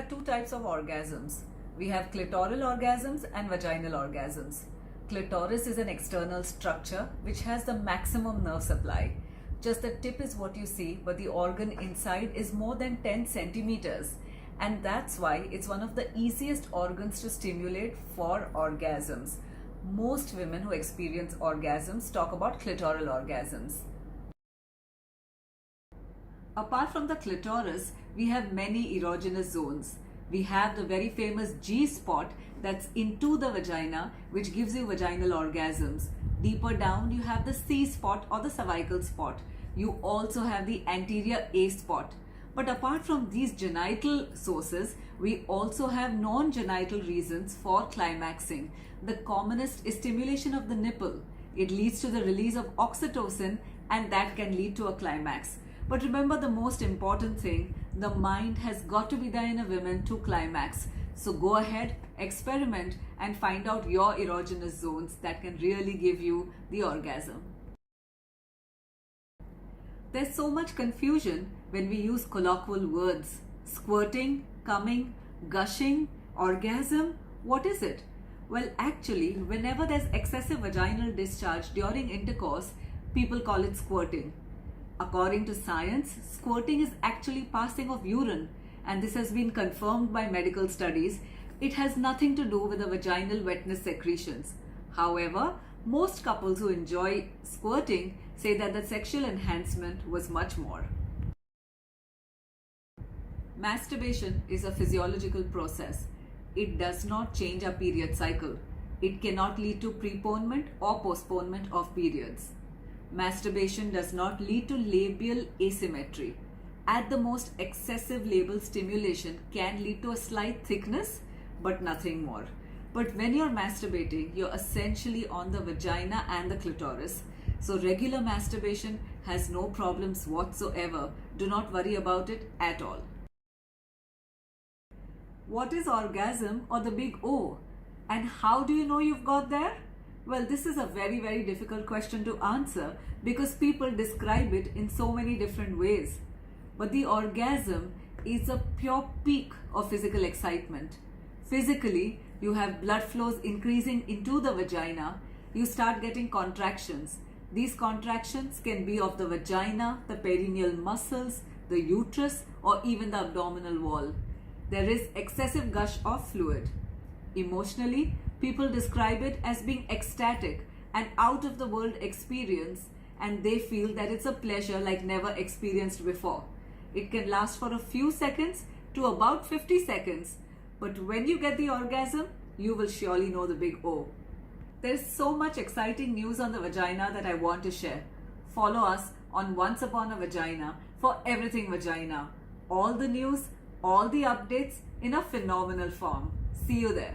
are two types of orgasms. We have clitoral orgasms and vaginal orgasms. Clitoris is an external structure which has the maximum nerve supply. Just the tip is what you see, but the organ inside is more than 10 centimeters. And that's why it's one of the easiest organs to stimulate for orgasms. Most women who experience orgasms talk about clitoral orgasms. Apart from the clitoris, we have many erogenous zones. We have the very famous G spot that's into the vagina, which gives you vaginal orgasms. Deeper down, you have the C spot or the cervical spot. You also have the anterior A spot. But apart from these genital sources, we also have non-genital reasons for climaxing. The commonest is stimulation of the nipple. It leads to the release of oxytocin, and that can lead to a climax. But remember the most important thing, the mind has got to be there in a woman to climax. So go ahead, experiment and find out your erogenous zones that can really give you the orgasm. There's so much confusion when we use colloquial words. Squirting, coming, gushing, orgasm, what is it? Well, actually, whenever there's excessive vaginal discharge during intercourse, people call it squirting. According to science, squirting is actually passing of urine, and this has been confirmed by medical studies. It has nothing to do with the vaginal wetness secretions. However, most couples who enjoy squirting say that the sexual enhancement was much more. Masturbation is a physiological process. It does not change our period cycle. It cannot lead to preponement or postponement of periods. Masturbation does not lead to labial asymmetry. At the most, excessive labral stimulation can lead to a slight thickness, but nothing more. But when you're masturbating, you're essentially on the vagina and the clitoris. So regular masturbation has no problems whatsoever. Do not worry about it at all. What is orgasm, or the big O? And how do you know you've got there? Well, this is a very, very difficult question to answer because people describe it in so many different ways. But the orgasm is a pure peak of physical excitement. Physically, you have blood flows increasing into the vagina. You start getting contractions. These contractions can be of the vagina, the perineal muscles, the uterus, or even the abdominal wall. There is excessive gush of fluid. Emotionally, people describe it as being ecstatic and out of the world experience, and they feel that it's a pleasure like never experienced before. It can last for a few seconds to about 50 seconds, but when you get the orgasm, you will surely know the big O. There's so much exciting news on the vagina that I want to share. Follow us on Once Upon a Vagina for everything vagina. All the news, all the updates in a phenomenal form. See you there.